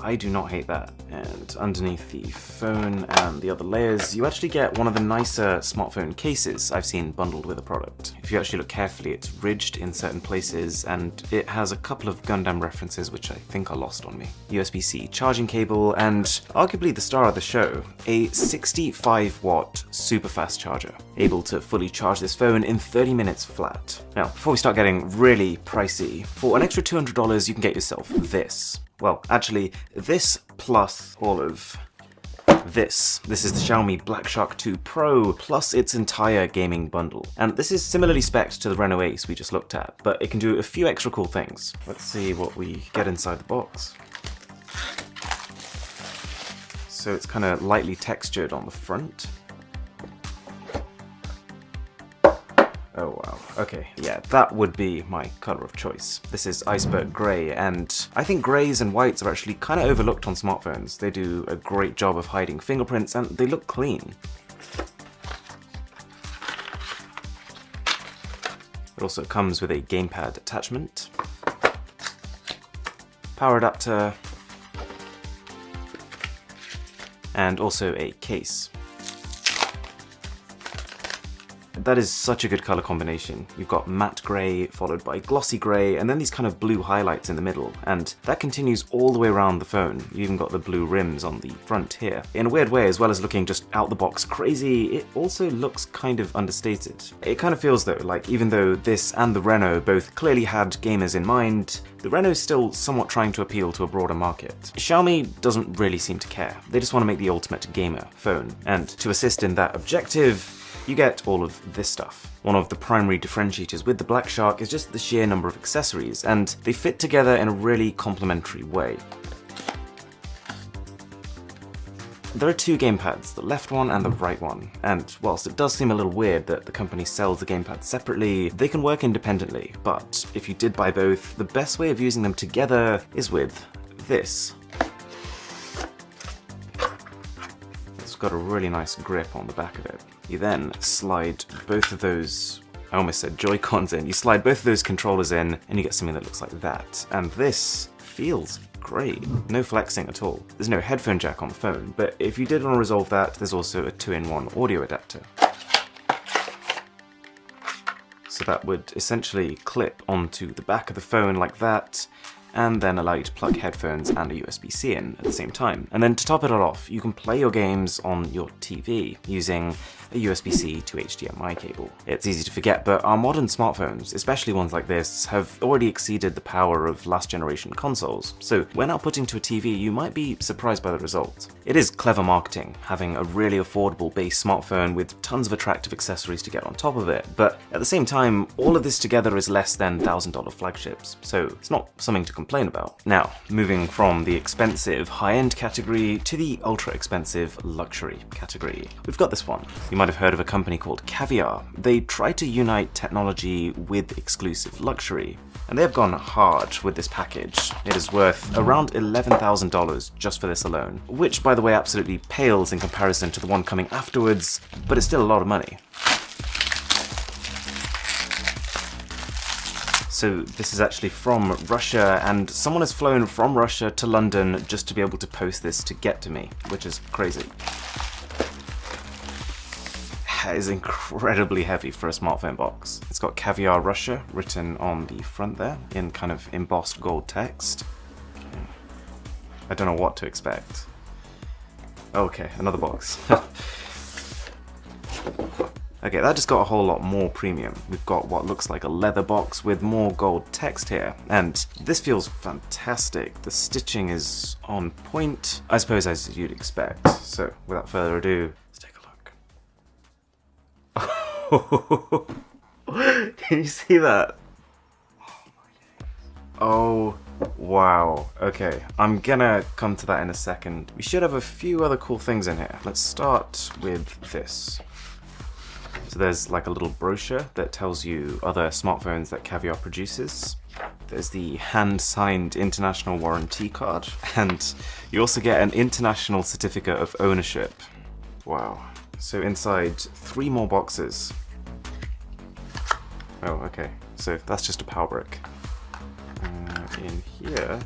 I do not hate that. And underneath the phone and the other layers, you actually get one of the nicer smartphone cases I've seen bundled with a product. If you actually look carefully, it's ridged in certain places, and it has a couple of Gundam references which I think are lost on me. USB-C charging cable, and arguably the star of the show, a 65-watt super fast charger, able to fully charge this phone in 30 minutes flat. Now, before we start getting really pricey, for an extra $200 you can get yourself this. Well, actually, this plus all of this. This is the Xiaomi Blackshark 2 Pro, plus its entire gaming bundle. And this is similarly spec'd to the Reno Ace we just looked at, but it can do a few extra cool things. Let's see what we get inside the box. So it's kind of lightly textured on the front. Oh wow, okay, yeah, that would be my color of choice. This is Iceberg Grey, and I think greys and whites are actually kind of overlooked on smartphones. They do a great job of hiding fingerprints, and they look clean. It also comes with a gamepad attachment, power adapter, and also a case. That is such a good color combination. You've got matte grey followed by glossy grey, and then these kind of blue highlights in the middle, and that continues all the way around the phone. You even got the blue rims on the front here. In a weird way, as well as looking just out the box crazy, it also looks kind of understated. It kind of feels though, like even though this and the Reno both clearly had gamers in mind, the Reno is still somewhat trying to appeal to a broader market. Xiaomi doesn't really seem to care. They just want to make the ultimate gamer phone, and to assist in that objective, you get all of this stuff. One of the primary differentiators with the Blackshark is just the sheer number of accessories, and they fit together in a really complementary way. There are two gamepads, the left one and the right one, and whilst it does seem a little weird that the company sells the gamepad separately, they can work independently, but if you did buy both, the best way of using them together is with this. It's got a really nice grip on the back of it. You then slide both of those, I almost said Joy-Cons in, you slide both of those controllers in and you get something that looks like that. And this feels great. No flexing at all. There's no headphone jack on the phone, but if you did want to resolve that, there's also a 2-in-1 audio adapter. So that would essentially clip onto the back of the phone like that, and then allow you to plug headphones and a USB-C in at the same time. And then to top it all off, you can play your games on your TV using a USB-C to HDMI cable. It's easy to forget, but our modern smartphones, especially ones like this, have already exceeded the power of last generation consoles. So when outputting to a TV, you might be surprised by the result. It is clever marketing, having a really affordable base smartphone with tons of attractive accessories to get on top of it, but at the same time, all of this together is less than $1,000 flagships, so it's not something to complain about. Now, moving from the expensive high-end category to the ultra-expensive luxury category. We've got this one. You might have heard of a company called Caviar. They try to unite technology with exclusive luxury, and they have gone hard with this package. It is worth around $11,000 just for this alone, which by the way absolutely pales in comparison to the one coming afterwards, but it's still a lot of money. So this is actually from Russia, and someone has flown from Russia to London just to be able to post this to get to me, which is crazy. It is incredibly heavy for a smartphone box. It's got Caviar Russia written on the front there in kind of embossed gold text. I don't know what to expect. Okay, another box. Okay, that just got a whole lot more premium. We've got what looks like a leather box with more gold text here, and this feels fantastic. The stitching is on point, I suppose as you'd expect. So without further ado, let's take a look. Can you see that? Oh, wow. Okay, I'm gonna come to that in a second. We should have a few other cool things in here. Let's start with this. So there's like a little brochure that tells you other smartphones that Caviar produces. There's the hand-signed international warranty card, and you also get an international certificate of ownership. Wow. So inside 3 more boxes. Oh, okay. So that's just a power brick. In here,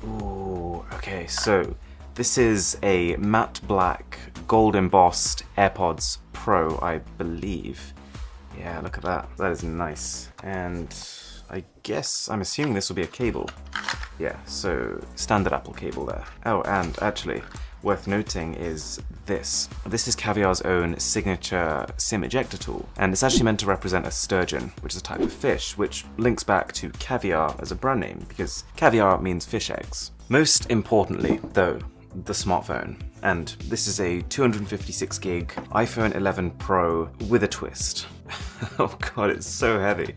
ooh, Okay, so this is a matte black, gold embossed AirPods Pro, I believe. Yeah, look at that. That is nice. And I guess, I'm assuming this will be a cable. Yeah, so standard Apple cable there. Oh, and actually, worth noting is this. This is Caviar's own signature SIM ejector tool, and it's actually meant to represent a sturgeon, which is a type of fish, which links back to caviar as a brand name, because caviar means fish eggs. Most importantly, though, the smartphone. And this is a 256 gig iPhone 11 Pro with a twist. Oh god, it's so heavy.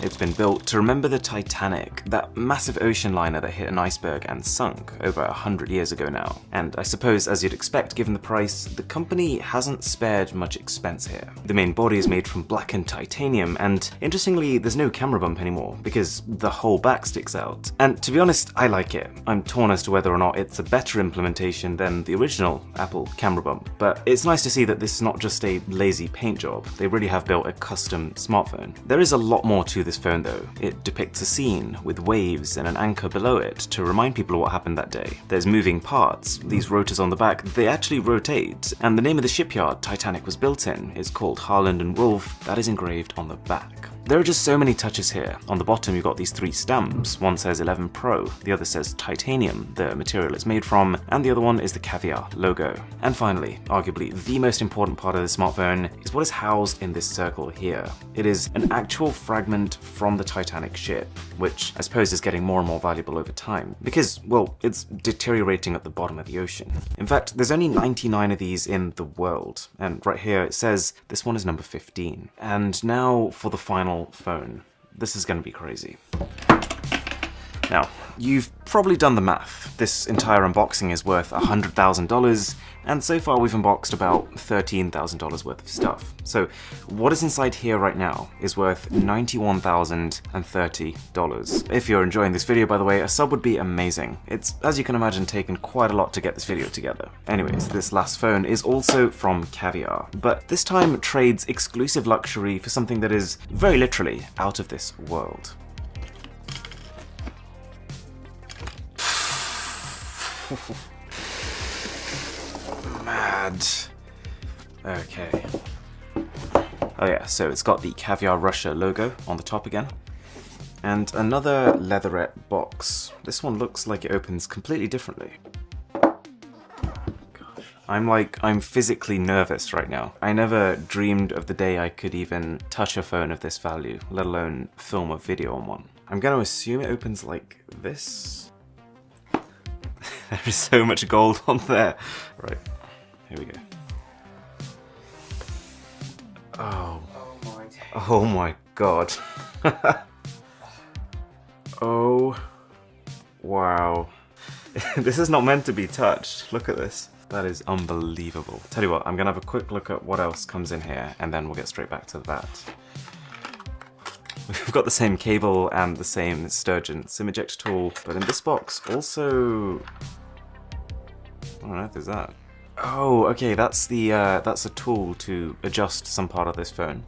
It's been built to remember the Titanic, that massive ocean liner that hit an iceberg and sunk over 100 years ago now. And I suppose, as you'd expect given the price, the company hasn't spared much expense here. The main body is made from blackened titanium, and interestingly, there's no camera bump anymore, because the whole back sticks out. And to be honest, I like it. I'm torn as to whether or not it's a better implementation than the original Apple camera bump, but it's nice to see that this is not just a lazy paint job. They really have built a custom smartphone. There is a lot more to this phone though. It depicts a scene with waves and an anchor below it to remind people of what happened that day. There's moving parts. These rotors on the back, they actually rotate, and the name of the shipyard Titanic was built in is called Harland and Wolff. That is engraved on the back. There are just so many touches here. On the bottom you've got these three stamps. One says 11 Pro, the other says titanium, the material it's made from, and the other one is the Caviar logo. And finally, arguably the most important part of the smartphone is what is housed in this circle here. It is an actual fragment from the Titanic ship, which I suppose is getting more and more valuable over time, because, well, it's deteriorating at the bottom of the ocean. In fact, there's only 99 of these in the world, and right here it says this one is number 15. And now for the final phone. This is going to be crazy. Now, you've probably done the math. This entire unboxing is worth $100,000, and so far we've unboxed about $13,000 worth of stuff. So what is inside here right now is worth $91,030. If you're enjoying this video, by the way, a sub would be amazing. It's, as you can imagine, taken quite a lot to get this video together. Anyways, this last phone is also from Caviar, but this time trades exclusive luxury for something that is very literally out of this world. Mad. Okay. Oh yeah, so it's got the Caviar Russia logo on the top again. And another leatherette box. This one looks like it opens completely differently. Gosh. I'm physically nervous right now. I never dreamed of the day I could even touch a phone of this value, let alone film a video on one. I'm gonna assume it opens like this. There is so much gold on there. Right, here we go. Oh my god. Oh, wow. This is not meant to be touched. Look at this. That is unbelievable. Tell you what, I'm gonna have a quick look at what else comes in here, and then we'll get straight back to that. We've got the same cable and the same sturgeon SIM ejector tool, but in this box also... what on earth is that? Oh, okay, that's a tool to adjust some part of this phone.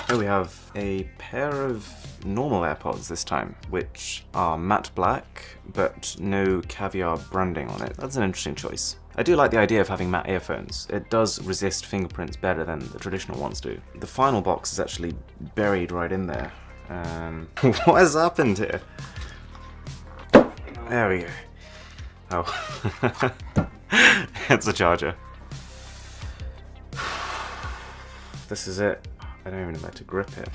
Oh, we have a pair of normal AirPods this time, which are matte black, but no Caviar branding on it. That's an interesting choice. I do like the idea of having matte earphones. It does resist fingerprints better than the traditional ones do. The final box is actually buried right in there. What has happened here? There we go. Oh. It's a charger. This is it. I don't even know how to grip it.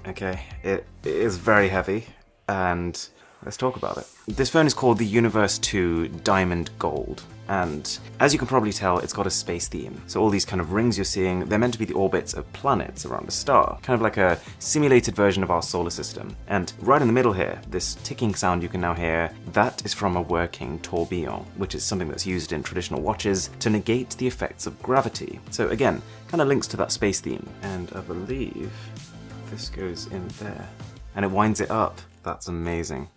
Okay, it is very heavy, and let's talk about it. This phone is called the Universe 2 Diamond Gold, and as you can probably tell, it's got a space theme. So all these kind of rings you're seeing, they're meant to be the orbits of planets around a star, kind of like a simulated version of our solar system. And right in the middle here, this ticking sound you can now hear, that is from a working tourbillon, which is something that's used in traditional watches to negate the effects of gravity. So again, kind of links to that space theme. And I believe this goes in there, and it winds it up. That's amazing.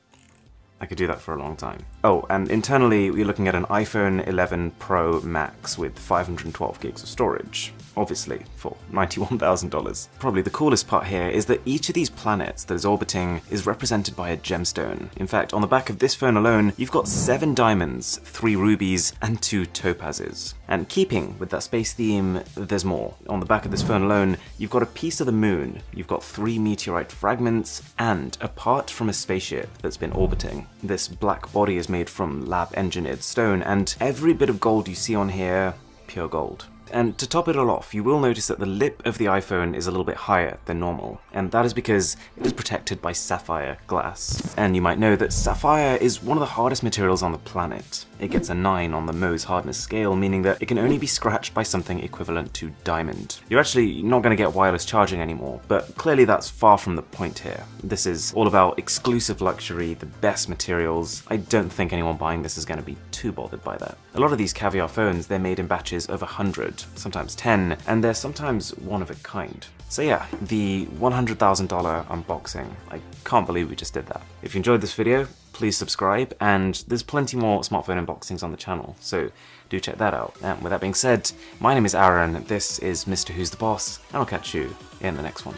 I could do that for a long time. Oh, and internally we're looking at an iPhone 11 Pro Max with 512 gigs of storage. obviously, for $91,000. Probably the coolest part here is that each of these planets that is orbiting is represented by a gemstone. In fact, on the back of this phone alone, you've got 7 diamonds, 3 rubies, and 2 topazes. And keeping with that space theme, there's more. On the back of this phone alone, you've got a piece of the moon, you've got 3 meteorite fragments, and a part from a spaceship that's been orbiting. This black body is made from lab-engineered stone, and every bit of gold you see on here, pure gold. And to top it all off, you will notice that the lip of the iPhone is a little bit higher than normal, and that is because it is protected by sapphire glass. And you might know that sapphire is one of the hardest materials on the planet. It gets a 9 on the Mohs hardness scale, meaning that it can only be scratched by something equivalent to diamond. You're actually not going to get wireless charging anymore, but clearly that's far from the point here. This is all about exclusive luxury, the best materials. I don't think anyone buying this is going to be too bothered by that. A lot of these caviar phones, they're made in batches of 100, sometimes 10, and they're sometimes one of a kind. So yeah, the $100,000 unboxing. I can't believe we just did that. If you enjoyed this video, please subscribe, and there's plenty more smartphone unboxings on the channel, so do check that out. And with that being said, my name is Aaron, this is Mr. Who's the Boss, and I'll catch you in the next one.